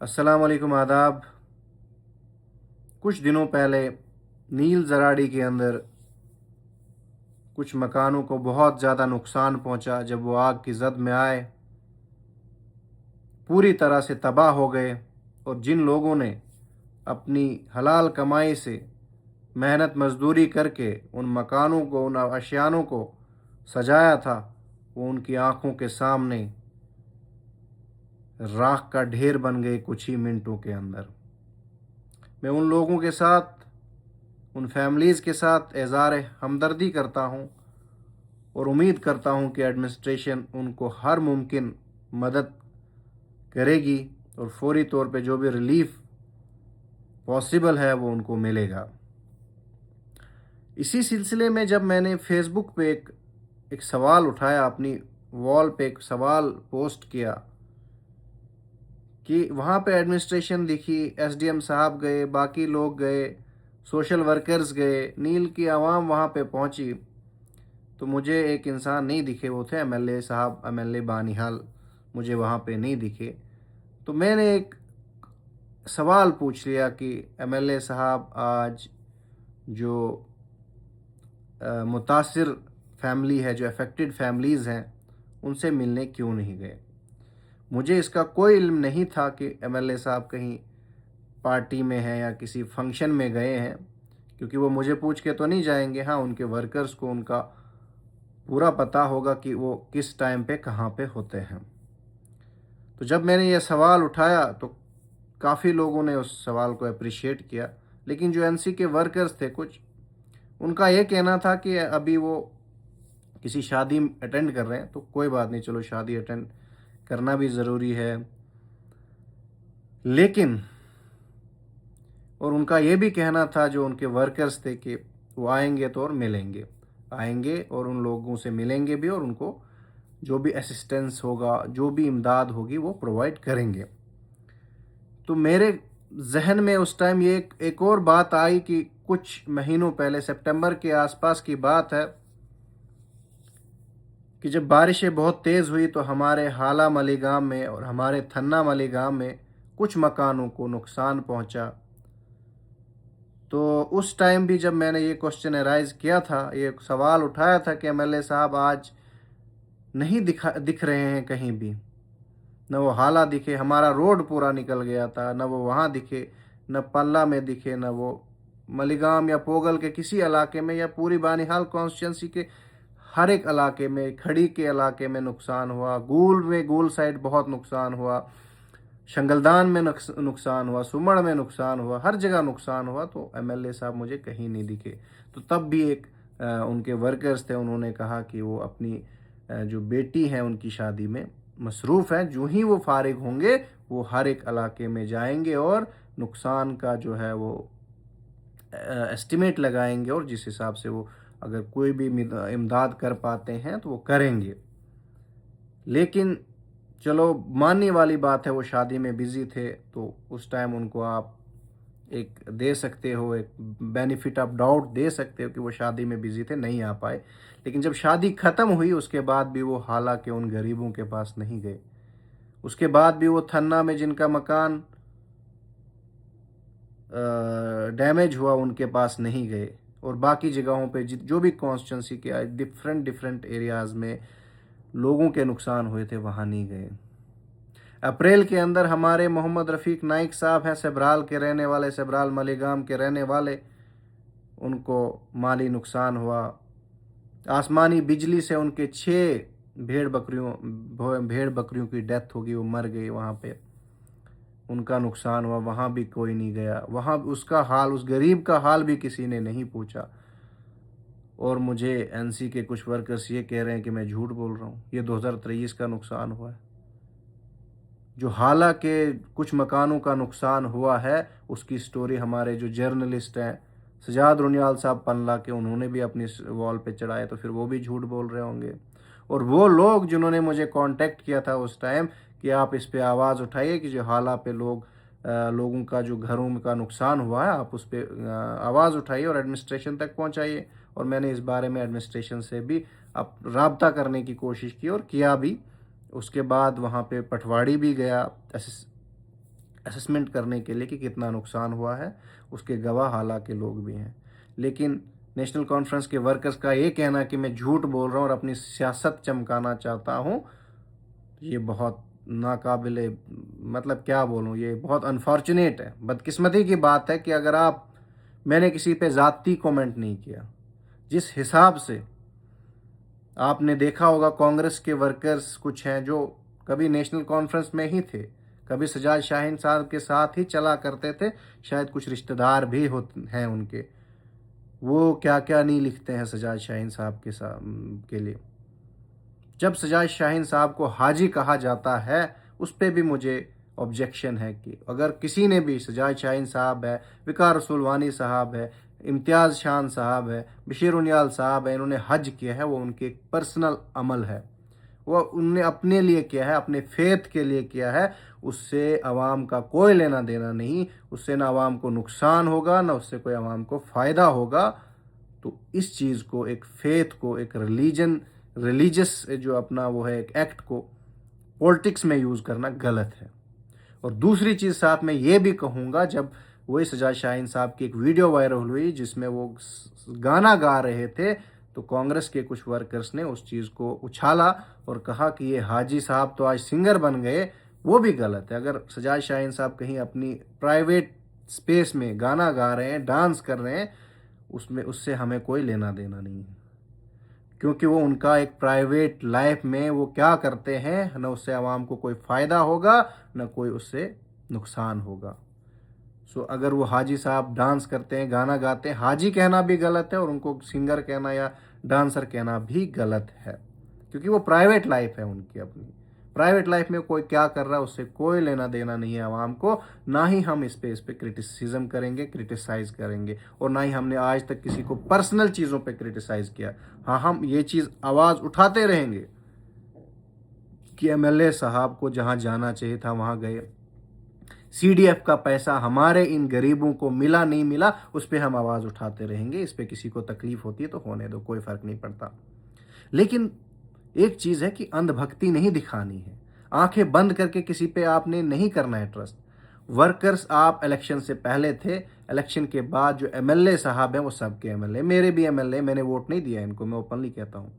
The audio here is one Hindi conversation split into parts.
अस्सलाम वालेकुम, आदाब। कुछ दिनों पहले नील ज़राड़ी के अंदर कुछ मकानों को बहुत ज़्यादा नुकसान पहुंचा। जब वो आग की ज़द में आए, पूरी तरह से तबाह हो गए। और जिन लोगों ने अपनी हलाल कमाई से मेहनत मजदूरी करके उन मकानों को, उन अशियानों को सजाया था, वो उनकी आंखों के सामने राख का ढेर बन गए कुछ ही मिनटों के अंदर। मैं उन लोगों के साथ, उन फैमिलीज़ के साथ इज़हार हमदर्दी करता हूँ और उम्मीद करता हूँ कि एडमिनिस्ट्रेशन उनको हर मुमकिन मदद करेगी और फौरी तौर पे जो भी रिलीफ पॉसिबल है वो उनको मिलेगा। इसी सिलसिले में जब मैंने फेसबुक पे एक सवाल उठाया, अपनी वॉल पे एक सवाल पोस्ट किया कि वहाँ पे एडमिनिस्ट्रेशन दिखी, एसडीएम साहब गए, बाकी लोग गए, सोशल वर्कर्स गए, नील की आवाम वहाँ पे पहुँची, तो मुझे एक इंसान नहीं दिखे। वो थे एमएलए साहब, एमएलए बानिहाल, मुझे वहाँ पे नहीं दिखे। तो मैंने एक सवाल पूछ लिया कि एमएलए साहब, आज जो मुतासिर फैमिली है, जो अफेक्टेड फैमिलीज़ हैं, उनसे मिलने क्यों नहीं गए। मुझे इसका कोई इल्म नहीं था कि एमएलए साहब कहीं पार्टी में हैं या किसी फंक्शन में गए हैं, क्योंकि वो मुझे पूछ के तो नहीं जाएंगे। हाँ, उनके वर्कर्स को उनका पूरा पता होगा कि वो किस टाइम पे कहाँ पे होते हैं। तो जब मैंने ये सवाल उठाया तो काफ़ी लोगों ने उस सवाल को अप्रिशिएट किया, लेकिन जो एनसी के वर्कर्स थे कुछ, उनका ये कहना था कि अभी वो किसी शादी अटेंड कर रहे हैं, तो कोई बात नहीं, चलो शादी अटेंड करना भी ज़रूरी है। लेकिन और उनका ये भी कहना था, जो उनके वर्कर्स थे, कि वो आएंगे तो और मिलेंगे, आएंगे और उन लोगों से मिलेंगे भी, और उनको जो भी असिस्टेंस होगा, जो भी इमदाद होगी, वो प्रोवाइड करेंगे। तो मेरे जहन में उस टाइम ये एक और बात आई कि कुछ महीनों पहले, सितंबर के आसपास की बात है, कि जब बारिशें बहुत तेज़ हुई तो हमारे हाला मलीगाम में और हमारे थन्ना मलीगाम में कुछ मकानों को नुकसान पहुंचा। तो उस टाइम भी जब मैंने ये क्वेश्चन एराइज किया था, ये सवाल उठाया था कि एमएलए साहब आज नहीं दिख रहे हैं कहीं भी, न वो हाला दिखे, हमारा रोड पूरा निकल गया था, न वो वहाँ दिखे, न पल्ला में दिखे, न वो मलीगाम या पोगल के किसी इलाके में, या पूरी बानिहाल कॉन्स्टिट्यूंसी के हर एक इलाके में, खड़ी के इलाके में नुकसान हुआ, गूल में, गूल साइड बहुत नुकसान हुआ, शंगलदान में नुकसान हुआ, सुमड़ में नुकसान हुआ, हर जगह नुकसान हुआ। तो एमएलए साहब मुझे कहीं नहीं दिखे। तो तब भी एक उनके वर्कर्स थे, उन्होंने कहा कि वो अपनी जो बेटी है उनकी शादी में मसरूफ़ हैं, जो ही वो फारिग होंगे वो हर एक इलाके में जाएंगे और नुकसान का जो है वो एस्टिमेट लगाएंगे, और जिस हिसाब से वो अगर कोई भी इमदाद कर पाते हैं तो वो करेंगे। लेकिन चलो, मानने वाली बात है, वो शादी में बिज़ी थे, तो उस टाइम उनको आप एक दे सकते हो, एक बेनिफिट ऑफ डाउट दे सकते हो कि वो शादी में बिज़ी थे, नहीं आ पाए। लेकिन जब शादी ख़त्म हुई उसके बाद भी वो हालांकि उन गरीबों के पास नहीं गए। उसके बाद भी वो थन्ना में जिनका मकान डैमेज हुआ, उनके पास नहीं गए, और बाकी जगहों पे जो भी कॉन्स्टिट्यूंसी के डिफरेंट डिफरेंट एरियाज़ में लोगों के नुकसान हुए थे, वहाँ नहीं गए। अप्रैल के अंदर हमारे मोहम्मद रफ़ीक नाइक साहब हैं, सब्राल के रहने वाले, सब्राल मलीगाम के रहने वाले, उनको माली नुकसान हुआ। आसमानी बिजली से उनके 6 भेड़ बकरियों की डेथ होगी, वो मर गई वहाँ पे, उनका नुकसान हुआ, वहाँ भी कोई नहीं गया। वहाँ उसका हाल, उस गरीब का हाल भी किसी ने नहीं पूछा। और मुझे एनसी के कुछ वर्कर्स ये कह रहे हैं कि मैं झूठ बोल रहा हूँ। ये 2023 का नुकसान हुआ है। जो हालांकि कुछ मकानों का नुकसान हुआ है, उसकी स्टोरी हमारे जो जर्नलिस्ट हैं, सजाद रुनियाल साहब पनला के, उन्होंने भी अपनी वॉल पे चढ़ाए, तो फिर वो भी झूठ बोल रहे होंगे। और वो लोग जिन्होंने मुझे कांटेक्ट किया था उस टाइम कि आप इस पे आवाज़ उठाइए कि जो हालात पे लोगों का जो घरों में का नुकसान हुआ है, आप उस पर आवाज़ उठाइए और एडमिनिस्ट्रेशन तक पहुंचाइए। और मैंने इस बारे में एडमिनिस्ट्रेशन से भी अब राब्ता करने की कोशिश की और किया भी। उसके बाद वहाँ पे पटवारी भी गया, असेसमेंट करने के लिए कि कितना नुकसान हुआ है, उसके गवाह हालांकि लोग भी हैं। लेकिन नेशनल कॉन्फ्रेंस के वर्कर्स का ये कहना कि मैं झूठ बोल रहा हूँ और अपनी सियासत चमकाना चाहता हूँ, ये बहुत नाकाबिले, मतलब क्या बोलूँ, ये बहुत अनफॉर्चुनेट है। बदकिस्मती की बात है कि अगर आप, मैंने किसी पे ज़ाती कमेंट नहीं किया। जिस हिसाब से आपने देखा होगा कांग्रेस के वर्कर्स कुछ हैं जो कभी नेशनल कॉन्फ्रेंस में ही थे, कभी सजाद शाहीन साहब के साथ ही चला करते थे, शायद कुछ रिश्तेदार भी होते हैं उनके, वो क्या क्या नहीं लिखते हैं सजाद शाहीन साहब के लिए। जब सजाद शाहीन साहब को हाजी कहा जाता है, उस पर भी मुझे ऑब्जेक्शन है कि अगर किसी ने भी, सजाद शाहीन साहब है, विकार रसूल वानी साहब है, इम्तियाज़ शान साहब है, बशीर उनियाल साहब है, इन्होंने हज किया है, वो उनके एक पर्सनल अमल है, वो उनने अपने लिए किया है, अपने फेथ के लिए किया है, उससे आवाम का कोई लेना देना नहीं, उससे ना आवाम को नुकसान होगा, ना उससे कोई आवाम को फ़ायदा होगा। तो इस चीज़ को, एक फेथ को, एक रिलीजियस जो अपना वो है एक एक्ट को पॉलिटिक्स में यूज़ करना गलत है। और दूसरी चीज़ साथ में ये भी कहूँगा, जब वही सजाद शाहीन साहब की एक वीडियो वायरल हुई जिसमें वो गाना गा रहे थे, तो कांग्रेस के कुछ वर्कर्स ने उस चीज़ को उछाला और कहा कि ये हाजी साहब तो आज सिंगर बन गए। वो भी गलत है। अगर सजाद शाहीन साहब कहीं अपनी प्राइवेट स्पेस में गाना गा रहे हैं, डांस कर रहे हैं, उसमें उससे हमें कोई लेना देना नहीं है, क्योंकि वो उनका एक प्राइवेट लाइफ में वो क्या करते हैं, न उससे आवाम को कोई फ़ायदा होगा, न कोई उससे नुकसान होगा। सो अगर वो हाजी साहब डांस करते हैं, गाना गाते हैं, हाजी कहना भी गलत है और उनको सिंगर कहना या डांसर कहना भी गलत है, क्योंकि वो प्राइवेट लाइफ है उनकी अपनी। प्राइवेट लाइफ में कोई क्या कर रहा है उससे कोई लेना देना नहीं है आवाम को। ना ही हम इस पे क्रिटिसिज्म करेंगे, क्रिटिसाइज करेंगे, और ना ही हमने आज तक किसी को पर्सनल चीज़ों पे क्रिटिसाइज किया। हाँ, हम ये चीज़ आवाज़ उठाते रहेंगे कि एमएलए साहब को जहाँ जाना चाहिए था वहाँ गए, सीडीएफ का पैसा हमारे इन गरीबों को मिला नहीं मिला, उस पर हम आवाज़ उठाते रहेंगे। इस पर किसी को तकलीफ होती है तो होने दो, कोई फ़र्क नहीं पड़ता। लेकिन एक चीज़ है कि अंधभक्ति नहीं दिखानी है, आंखें बंद करके किसी पे आपने नहीं करना है ट्रस्ट। वर्कर्स आप इलेक्शन से पहले थे, इलेक्शन के बाद जो एमएलए साहब हैं वो सबके एमएलए, मेरे भी एमएलए, मैंने वोट नहीं दिया इनको, मैं ओपनली कहता हूँ,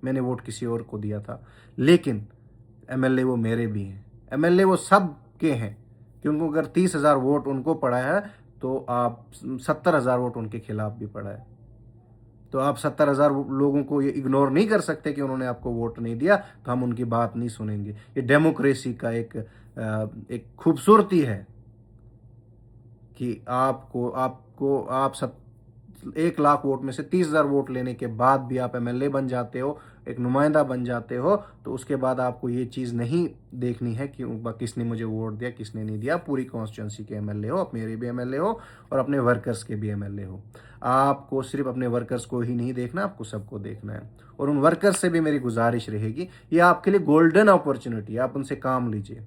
मैंने वोट किसी और को दिया था, लेकिन एमएलए वो मेरे भी हैं, एमएलए वो सब के हैं। क्योंकि अगर 30,000 वोट उनको पड़ा है तो आप 70,000 वोट उनके खिलाफ भी पड़ा है। तो आप 70,000 लोगों को ये इग्नोर नहीं कर सकते कि उन्होंने आपको वोट नहीं दिया, तो हम उनकी बात नहीं सुनेंगे। ये डेमोक्रेसी का एक खूबसूरती है कि आपको आपको आप सब 1,00,000 वोट में से 30,000 वोट लेने के बाद भी आप एमएलए बन जाते हो, एक नुमाइंदा बन जाते हो, तो उसके बाद आपको ये चीज़ नहीं देखनी है कि किसने मुझे वोट दिया, किसने नहीं दिया। पूरी कॉन्स्टिट्यूंसी के एमएलए हो, आप मेरे भी एमएलए हो और अपने वर्कर्स के भी एमएलए हो। आपको सिर्फ अपने वर्कर्स को ही नहीं देखना, आपको सबको देखना है। और उन वर्कर्स से भी मेरी गुजारिश रहेगी, ये आपके लिए गोल्डन अपॉर्चुनिटी है, आप उनसे काम लीजिए।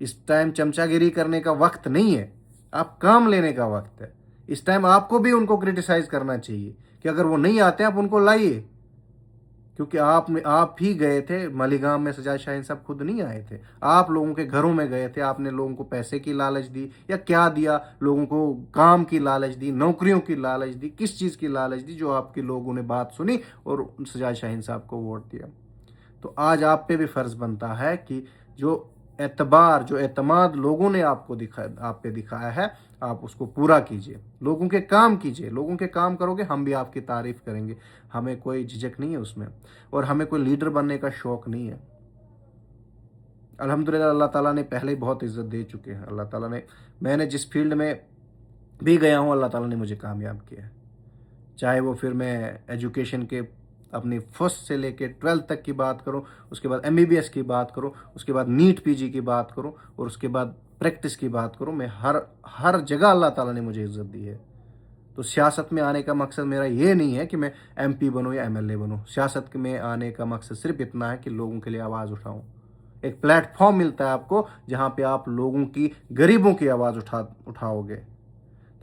इस टाइम चमचागिरी करने का वक्त नहीं है, आप काम लेने का वक्त है। इस टाइम आपको भी उनको क्रिटिसाइज करना चाहिए कि अगर वो नहीं आते आप उनको लाइए, क्योंकि आप ही गए थे मालीगांव में, सजाद शाहीन साहब खुद नहीं आए थे, आप लोगों के घरों में गए थे, आपने लोगों को पैसे की लालच दी या क्या दिया, लोगों को काम की लालच दी, नौकरियों की लालच दी, किस चीज़ की लालच दी, जो आपके लोगों ने बात सुनी और सजाद शाहीन साहब को वोट दिया। तो आज आप पे भी फ़र्ज़ बनता है कि जो एतबार, जो एतमाद लोगों ने आप पे दिखाया है, आप उसको पूरा कीजिए, लोगों के काम कीजिए। लोगों के काम करोगे, हम भी आपकी तारीफ़ करेंगे, हमें कोई झिझक नहीं है उसमें, और हमें कोई लीडर बनने का शौक़ नहीं है। अल्हम्दुलिल्लाह अल्लाह ताला ने पहले ही बहुत इज़्ज़त दे चुके हैं। अल्लाह ताला ने, मैंने जिस फील्ड में भी गया हूँ, अल्लाह ताला ने मुझे कामयाब किया है। चाहे वो फिर मैं एजुकेशन के अपनी फर्स्ट से लेके 12th तक की बात करूं, उसके बाद एमबीबीएस की बात करूं, उसके बाद नीट पीजी की बात करूं, और उसके बाद प्रैक्टिस की बात करूं, मैं हर जगह अल्लाह ताला ने मुझे इज़्ज़त दी है। तो सियासत में आने का मकसद मेरा ये नहीं है कि मैं एमपी बनूं या एमएलए बनूं। सियासत में आने का मकसद सिर्फ इतना है कि लोगों के लिए आवाज़ उठाऊं। एक प्लेटफॉर्म मिलता है आपको जहां पे आप लोगों की, गरीबों की आवाज़ उठाओगे।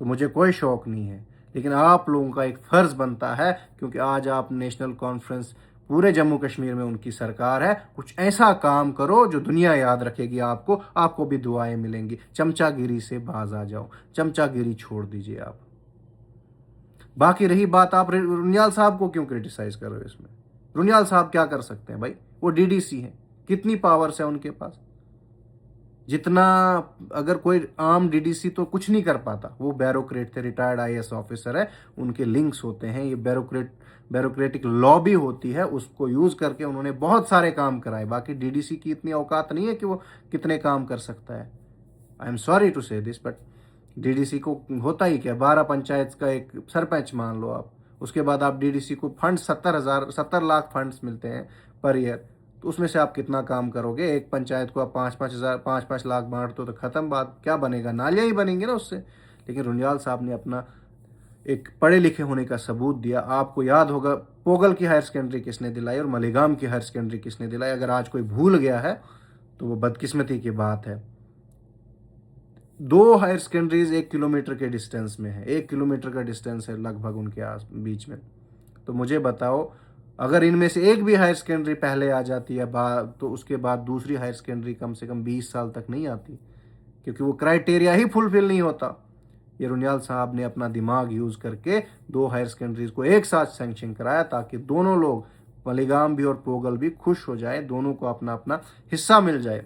तो मुझे कोई शौक़ नहीं है, लेकिन आप लोगों का एक फ़र्ज़ बनता है, क्योंकि आज आप नेशनल कॉन्फ्रेंस पूरे जम्मू कश्मीर में उनकी सरकार है। कुछ ऐसा काम करो जो दुनिया याद रखेगी आपको, आपको भी दुआएं मिलेंगी। चमचागिरी से बाज आ जाओ, चमचागिरी छोड़ दीजिए आप। बाकी रही बात, आप रुनियाल साहब को क्यों क्रिटिसाइज कर रहे हो इसमें? रुनियाल साहब क्या कर सकते हैं भाई? वो डीडीसी है, कितनी पावर्स है उनके पास? जितना, अगर कोई आम डीडीसी तो कुछ नहीं कर पाता, वो ब्यूरोक्रेट थे, रिटायर्ड आईएएस ऑफिसर है, उनके लिंक्स होते हैं, ये ब्यूरोक्रेटिक लॉबी होती है, उसको यूज करके उन्होंने बहुत सारे काम कराए। बाकी डीडीसी की इतनी औकात नहीं है कि वो कितने काम कर सकता है। आई एम सॉरी टू से दिस, बट डीडीसी को होता ही क्या, 12 पंचायत का एक सरपंच मान लो आप, उसके बाद आप डीडीसी को फंड 70 लाख फंड्स मिलते हैं पर ईयर, तो उसमें से आप कितना काम करोगे? एक पंचायत को आप 5-5 लाख बांट दो तो खत्म बात, क्या बनेगा? नालियां ही बनेंगी ना उससे। लेकिन रुनियाल साहब ने अपना एक पढ़े लिखे होने का सबूत दिया। आपको याद होगा पोगल की हायर सेकेंडरी किसने दिलाई और मलीगाम की हायर सेकेंडरी किसने दिलाई। अगर आज कोई भूल गया है तो वो बदकिस्मती की बात है। 2 हायर सेकेंडरीज 1 किलोमीटर के डिस्टेंस में है, 1 किलोमीटर का डिस्टेंस है लगभग उनके बीच में। तो मुझे बताओ, अगर इनमें से एक भी हायर सेकेंडरी पहले आ जाती है तो उसके बाद दूसरी हायर सेकेंडरी कम से कम 20 साल तक नहीं आती, क्योंकि वो क्राइटेरिया ही फुलफिल नहीं होता। ये रुनियाल साहब ने अपना दिमाग यूज करके 2 हायर सेकेंडरीज को एक साथ सैंक्शन कराया, ताकि दोनों लोग, मलीगाम भी और पोगल भी, खुश हो जाए, दोनों को अपना अपना हिस्सा मिल जाए।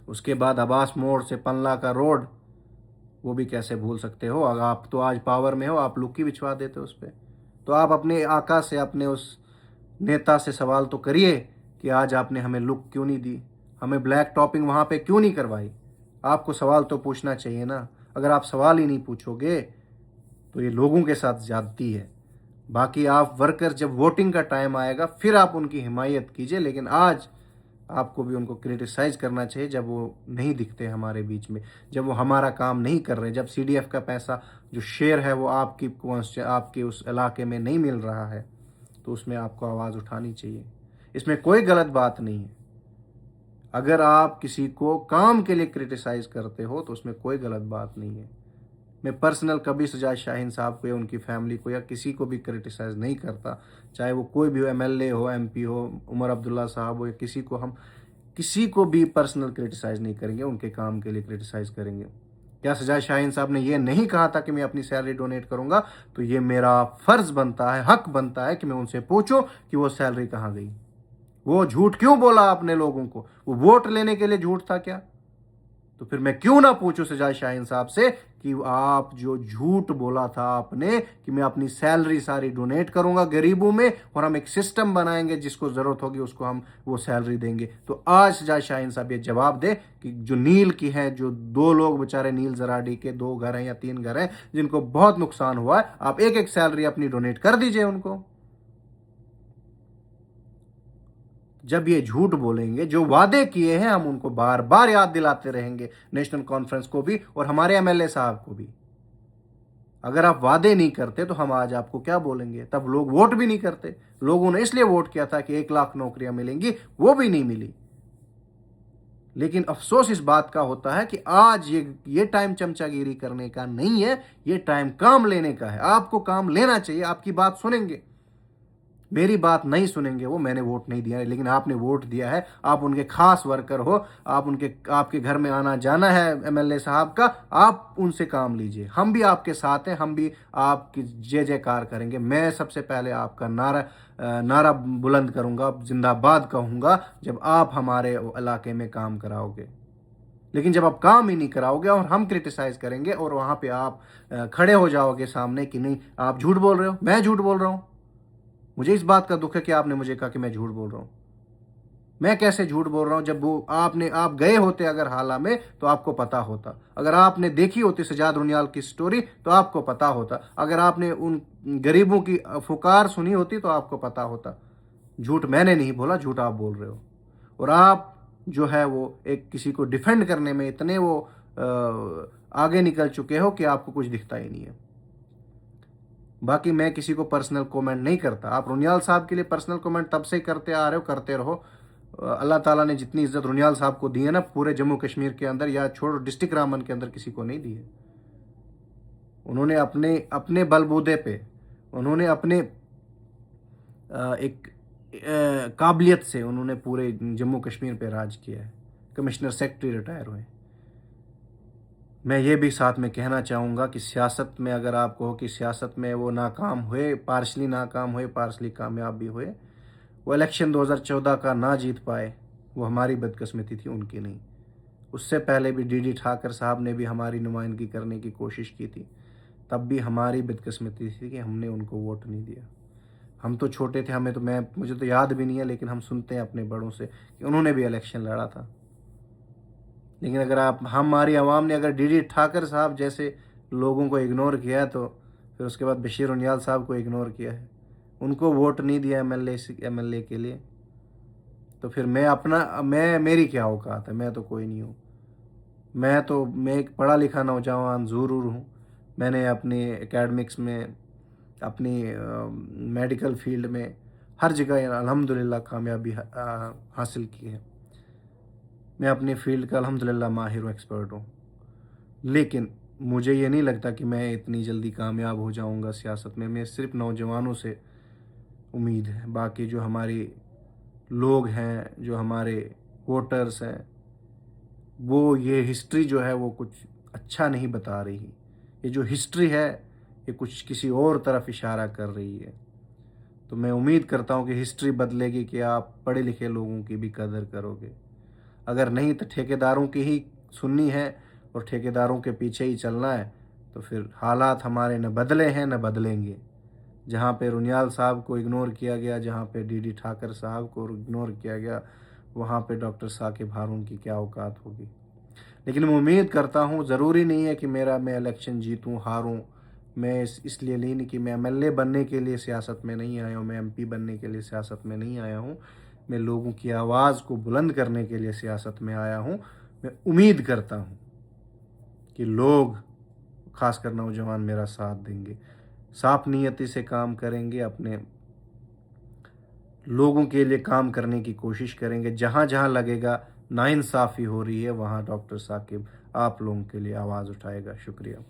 उसके बाद अब्बास मोड़ से पल्ला का रोड, वो भी कैसे भूल सकते हो? अगर आप तो आज पावर में हो, आप लुक्की बिछवा देते हो उस पर। तो आप अपने आका से, अपने उस नेता से सवाल तो करिए कि आज आपने हमें लुक क्यों नहीं दी, हमें ब्लैक टॉपिंग वहाँ पे क्यों नहीं करवाई। आपको सवाल तो पूछना चाहिए ना। अगर आप सवाल ही नहीं पूछोगे तो ये लोगों के साथ ज्यादती है। बाकी आप वर्कर, जब वोटिंग का टाइम आएगा फिर आप उनकी हिमायत कीजिए, लेकिन आज आपको भी उनको क्रिटिसाइज करना चाहिए जब वो नहीं दिखते हमारे बीच में, जब वो हमारा काम नहीं कर रहे, जब सीडीएफ का पैसा जो शेयर है वो आपके उस इलाके में नहीं मिल रहा है, तो उसमें आपको आवाज़ उठानी चाहिए। इसमें कोई गलत बात नहीं है। अगर आप किसी को काम के लिए क्रिटिसाइज करते हो तो उसमें कोई गलत बात नहीं है। मैं पर्सनल कभी सजाद शाहीन साहब को या उनकी फैमिली को या किसी को भी क्रिटिसाइज नहीं करता, चाहे वो कोई भी हो, एमएलए हो, एमपी हो, उमर अब्दुल्ला साहब हो, या किसी को, हम किसी को भी पर्सनल क्रिटिसाइज नहीं करेंगे, उनके काम के लिए क्रिटिसाइज करेंगे। क्या सजाद शाहीन साहब ने ये नहीं कहा था कि मैं अपनी सैलरी डोनेट करूंगा? तो ये मेरा फर्ज बनता है, हक बनता है कि मैं उनसे पूछूं कि वो सैलरी कहाँ गई। वो झूठ क्यों बोला अपने लोगों को? वो वोट लेने के लिए झूठ था क्या? तो फिर मैं क्यों ना पूछूं सजाद शाहीन साहब से कि आप जो झूठ बोला था आपने कि मैं अपनी सैलरी सारी डोनेट करूंगा गरीबों में, और हम एक सिस्टम बनाएंगे, जिसको जरूरत होगी उसको हम वो सैलरी देंगे। तो आज सजाद शाहीन साहब ये जवाब दे कि जो नील की है, जो 2 लोग बेचारे नील जराडी के 2 घर हैं या 3 घर हैं जिनको बहुत नुकसान हुआ है, आप एक एक सैलरी अपनी डोनेट कर दीजिए उनको। जब ये झूठ बोलेंगे, जो वादे किए हैं हम उनको बार बार याद दिलाते रहेंगे, नेशनल कॉन्फ्रेंस को भी और हमारे एमएलए साहब को भी। अगर आप वादे नहीं करते तो हम आज आपको क्या बोलेंगे? तब लोग वोट भी नहीं करते। लोगों ने इसलिए वोट किया था कि 1 लाख नौकरियां मिलेंगी, वो भी नहीं मिली। लेकिन अफसोस इस बात का होता है कि आज ये टाइम चमचागिरी करने का नहीं है, ये टाइम काम लेने का है। आपको काम लेना चाहिए, आपकी बात सुनेंगे। मेरी बात नहीं सुनेंगे वो, मैंने वोट नहीं दिया है, लेकिन आपने वोट दिया है, आप उनके खास वर्कर हो, आपके घर में आना जाना है एमएलए साहब का, आप उनसे काम लीजिए। हम भी आपके साथ हैं, हम भी आपकी जय जयकार करेंगे। मैं सबसे पहले आपका नारा बुलंद करूंगा, जिंदाबाद कहूंगा, जब आप हमारे इलाके में काम कराओगे। लेकिन जब आप काम ही नहीं कराओगे और हम क्रिटिसाइज करेंगे और वहां पे आप खड़े हो जाओगे सामने कि नहीं आप झूठ बोल रहे हो, मैं झूठ बोल रहा हूं। मुझे इस बात का दुख है कि आपने मुझे कहा कि मैं झूठ बोल रहा हूं। मैं कैसे झूठ बोल रहा हूं? जब वो आप गए होते अगर हाला में तो आपको पता होता। अगर आपने देखी होती सजाद रुनियाल की स्टोरी तो आपको पता होता। अगर आपने उन गरीबों की फुकार सुनी होती तो आपको पता होता। झूठ मैंने नहीं बोला, झूठ आप बोल रहे हो। और आप जो है वो एक किसी को डिफेंड करने में इतने वो आगे निकल चुके हो कि आपको कुछ दिखता ही नहीं है। बाकी मैं किसी को पर्सनल कमेंट नहीं करता। आप रुनियाल साहब के लिए पर्सनल कमेंट तब से करते आ रहे हो, करते रहो। अल्लाह ताला ने जितनी इज्जत रुनियाल साहब को दी है ना पूरे जम्मू कश्मीर के अंदर, या छोड़ो डिस्ट्रिक्ट रामबन के अंदर, किसी को नहीं दी है। उन्होंने अपने अपने बलबूते पे, उन्होंने अपने एक काबिलियत से उन्होंने पूरे जम्मू कश्मीर पे राज किया है। कमिश्नर सेक्रेटरी रिटायर हुए। मैं ये भी साथ में कहना चाहूँगा कि सियासत में अगर आप कहो कि सियासत में वो नाकाम हुए, पार्शली नाकाम हुए, पार्शली कामयाब भी हुए, वो इलेक्शन 2014 का ना जीत पाए, वो हमारी बदकिस्मती थी, उनकी नहीं। उससे पहले भी डी ठाकर साहब ने भी हमारी नुमाइंदगी करने की कोशिश की थी, तब भी हमारी बदकिस्मती थी कि हमने उनको वोट नहीं दिया। हम तो छोटे थे, मुझे तो याद भी नहीं है, लेकिन हम सुनते हैं अपने बड़ों से कि उन्होंने भी इलेक्शन लड़ा था। लेकिन अगर हमारी आवाम ने अगर डी ठाकर साहब जैसे लोगों को इग्नोर किया है, तो फिर उसके बाद बशीर उनियाल साहब को इग्नोर किया है, उनको वोट नहीं दिया एमएलए के लिए, तो फिर मेरी क्या औकात है? मैं तो कोई नहीं हूँ। मैं एक पढ़ा लिखा नौजवान ज़रूर हूँ। मैंने अपनी एकेडमिक्स में, अपनी मेडिकल फील्ड में, हर जगह अल्हम्दुलिल्लाह कामयाबी हासिल की है। मैं अपनी फील्ड का अल्हम्दुलिल्लाह माहिर हूँ, एक्सपर्ट हूँ। लेकिन मुझे ये नहीं लगता कि मैं इतनी जल्दी कामयाब हो जाऊँगा सियासत में। मैं सिर्फ नौजवानों से उम्मीद है। बाकी जो हमारी लोग हैं, जो हमारे वोटर्स हैं, वो ये हिस्ट्री जो है वो कुछ अच्छा नहीं बता रही। ये जो हिस्ट्री है ये कुछ किसी और तरफ इशारा कर रही है। तो मैं उम्मीद करता हूँ कि हिस्ट्री बदलेगी, कि आप पढ़े लिखे लोगों की भी कदर करोगे। अगर नहीं तो ठेकेदारों की ही सुननी है और ठेकेदारों के पीछे ही चलना है, तो फिर हालात हमारे न बदले हैं न बदलेंगे। जहाँ पे रुनियाल साहब को इग्नोर किया गया, जहाँ पे डी ठाकर साहब को इग्नोर किया गया, वहाँ पे डॉक्टर साकिब हारून की क्या औकात होगी। लेकिन मैं उम्मीद करता हूँ, ज़रूरी नहीं है कि मैं इलेक्शन जीतूँ हारूँ। मैं इसलिए नहीं कि मैं एमएलए बनने के लिए सियासत में नहीं आया हूँ, मैं एमपी बनने के लिए सियासत में नहीं आया हूँ। मैं लोगों की आवाज़ को बुलंद करने के लिए सियासत में आया हूँ। मैं उम्मीद करता हूँ कि लोग, खासकर नौजवान, मेरा साथ देंगे, साफ नियति से काम करेंगे, अपने लोगों के लिए काम करने की कोशिश करेंगे। जहाँ जहाँ लगेगा नाइंसाफ़ी हो रही है, वहाँ डॉक्टर साकिब आप लोगों के लिए आवाज़ उठाएगा। शुक्रिया।